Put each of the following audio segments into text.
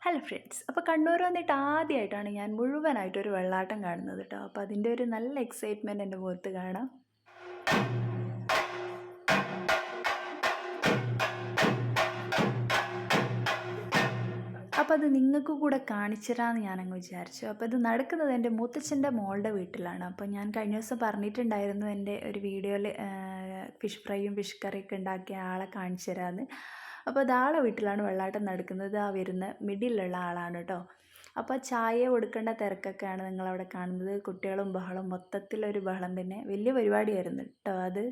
Hello friends, അപ്പോൾ കണ്ണൂർ വന്നിട്ട് ആദ്യമായിട്ടാണ് ഞാൻ മുഴുവനായിട്ടൊരു വെള്ളാട്ടം കാണുന്നത് കേട്ടോ. അപ്പോൾ അതിൻ്റെ ഒരു നല്ല എക്സൈറ്റ്മെൻറ്റ് എൻ്റെ മുഖത്ത് കാണാം. അപ്പോൾ അത് നിങ്ങൾക്ക് കൂടെ കാണിച്ചു തരാമെന്ന് ഞാനങ്ങ് വിചാരിച്ചു. അപ്പോൾ ഇത് നടക്കുന്നത് എൻ്റെ മുത്തച്ഛൻ്റെ മോളുടെ വീട്ടിലാണ്. അപ്പോൾ ഞാൻ കഴിഞ്ഞ ദിവസം പറഞ്ഞിട്ടുണ്ടായിരുന്നു എൻ്റെ ഒരു വീഡിയോയിൽ ഫിഷ് ഫ്രൈയും ഫിഷ് കറിയൊക്കെ ഉണ്ടാക്കിയ ആളെ കാണിച്ചു തരാമെന്ന്. അപ്പോൾ അത് ആളെ വീട്ടിലാണ് വെള്ളാട്ടം നടക്കുന്നത്. ആ വരുന്ന മിഡിലുള്ള ആളാണ് കേട്ടോ. അപ്പോൾ ചായ കൊടുക്കേണ്ട തിരക്കൊക്കെയാണ് നിങ്ങളവിടെ കാണുന്നത്. കുട്ടികളും ബഹളം, മൊത്തത്തിലൊരു ബഹളം തന്നെ. വലിയ പരിപാടിയായിരുന്നു കേട്ടോ അത്.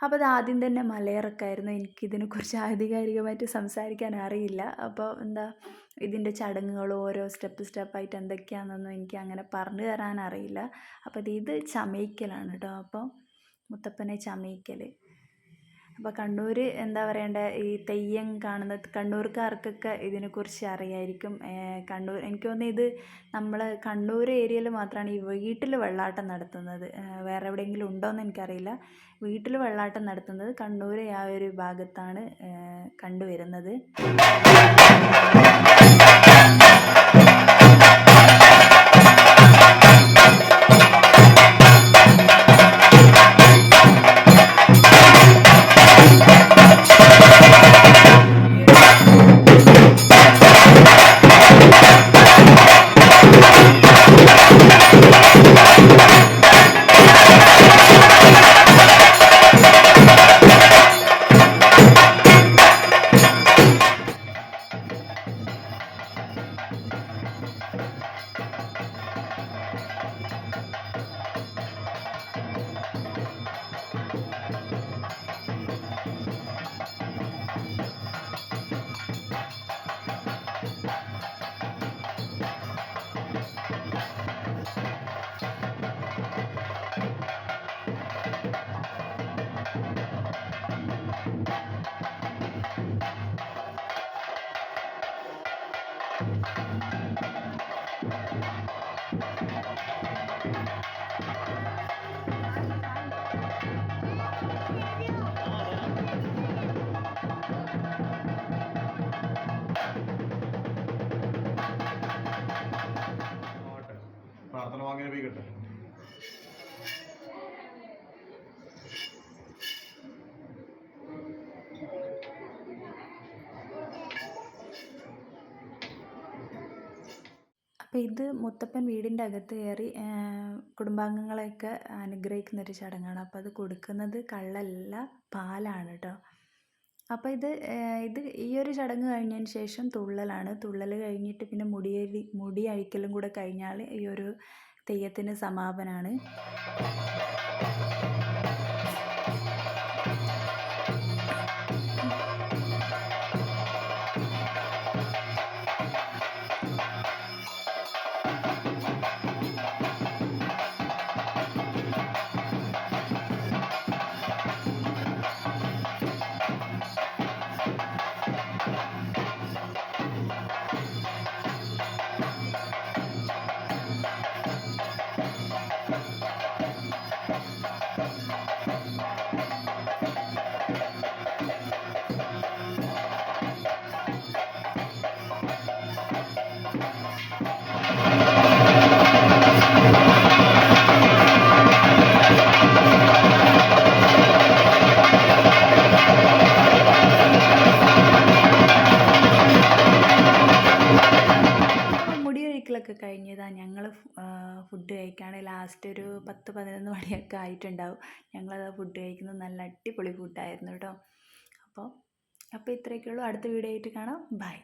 അപ്പോൾ അത് ആദ്യം തന്നെ മലയിറക്കമായിരുന്നു. എനിക്കിതിനെക്കുറിച്ച് ആധികാരികമായിട്ട് സംസാരിക്കാൻ അറിയില്ല. അപ്പോൾ ഇതിൻ്റെ ചടങ്ങുകളും ഓരോ സ്റ്റെപ്പായിട്ട് എന്തൊക്കെയാണെന്നൊന്നും എനിക്ക് അങ്ങനെ പറഞ്ഞു തരാൻ അറിയില്ല. അപ്പോൾ ഇത് ചമയിക്കലാണ് കേട്ടോ. അപ്പോൾ മുത്തപ്പനെ ചമയിക്കൽ. അപ്പോൾ കണ്ണൂർ ഈ തെയ്യം കാണുന്നത് കണ്ണൂർക്കാർക്കൊക്കെ ഇതിനെക്കുറിച്ച് അറിയായിരിക്കും. കണ്ണൂർ എനിക്ക് തോന്നുന്നു ഇത് നമ്മൾ കണ്ണൂർ ഏരിയയിൽ മാത്രമാണ് ഈ വീട്ടിൽ വെള്ളാട്ടം നടത്തുന്നത്. വേറെ എവിടെയെങ്കിലും ഉണ്ടോയെന്ന് എനിക്കറിയില്ല. വീട്ടിൽ വെള്ളാട്ടം നടത്തുന്നത് കണ്ണൂർ ആ ഒരു ഭാഗത്താണ് കണ്ടുവരുന്നത്. പ്രാർത്ഥന വാങ്ങിയ പോയിക്കട്ടെ. അപ്പോൾ ഇത് മുത്തപ്പൻ വീടിൻ്റെ അകത്ത് കയറി കുടുംബാംഗങ്ങളെയൊക്കെ അനുഗ്രഹിക്കുന്നൊരു ചടങ്ങാണ്. അപ്പോൾ അത് കൊടുക്കുന്നത് കള്ളല്ല, പാലാണ് കേട്ടോ. അപ്പോൾ ഇത് ഈ ഒരു ചടങ്ങ് കഴിഞ്ഞതിന് ശേഷം തുള്ളലാണ്. തുള്ളൽ കഴിഞ്ഞിട്ട് പിന്നെ മുടി അഴിക്കലും കൂടെ കഴിഞ്ഞാൽ ഈ ഒരു തെയ്യത്തിന് സമാപനമാണ്. ഒക്കെ കഴിഞ്ഞതാണ്. ഞങ്ങൾ ഫുഡ് കഴിക്കുകയാണ്. ലാസ്റ്റ് ഒരു 10-11 മണിയൊക്കെ ആയിട്ടുണ്ടാവും. ഞങ്ങളത് ഫുഡ് കഴിക്കുന്നത് നല്ല അടിപൊളി ഫുഡായിരുന്നു കേട്ടോ. അപ്പോൾ ഇത്രയൊക്കെ ഉള്ളൂ. അടുത്ത വീഡിയോ ആയിട്ട് കാണാം. ബൈ.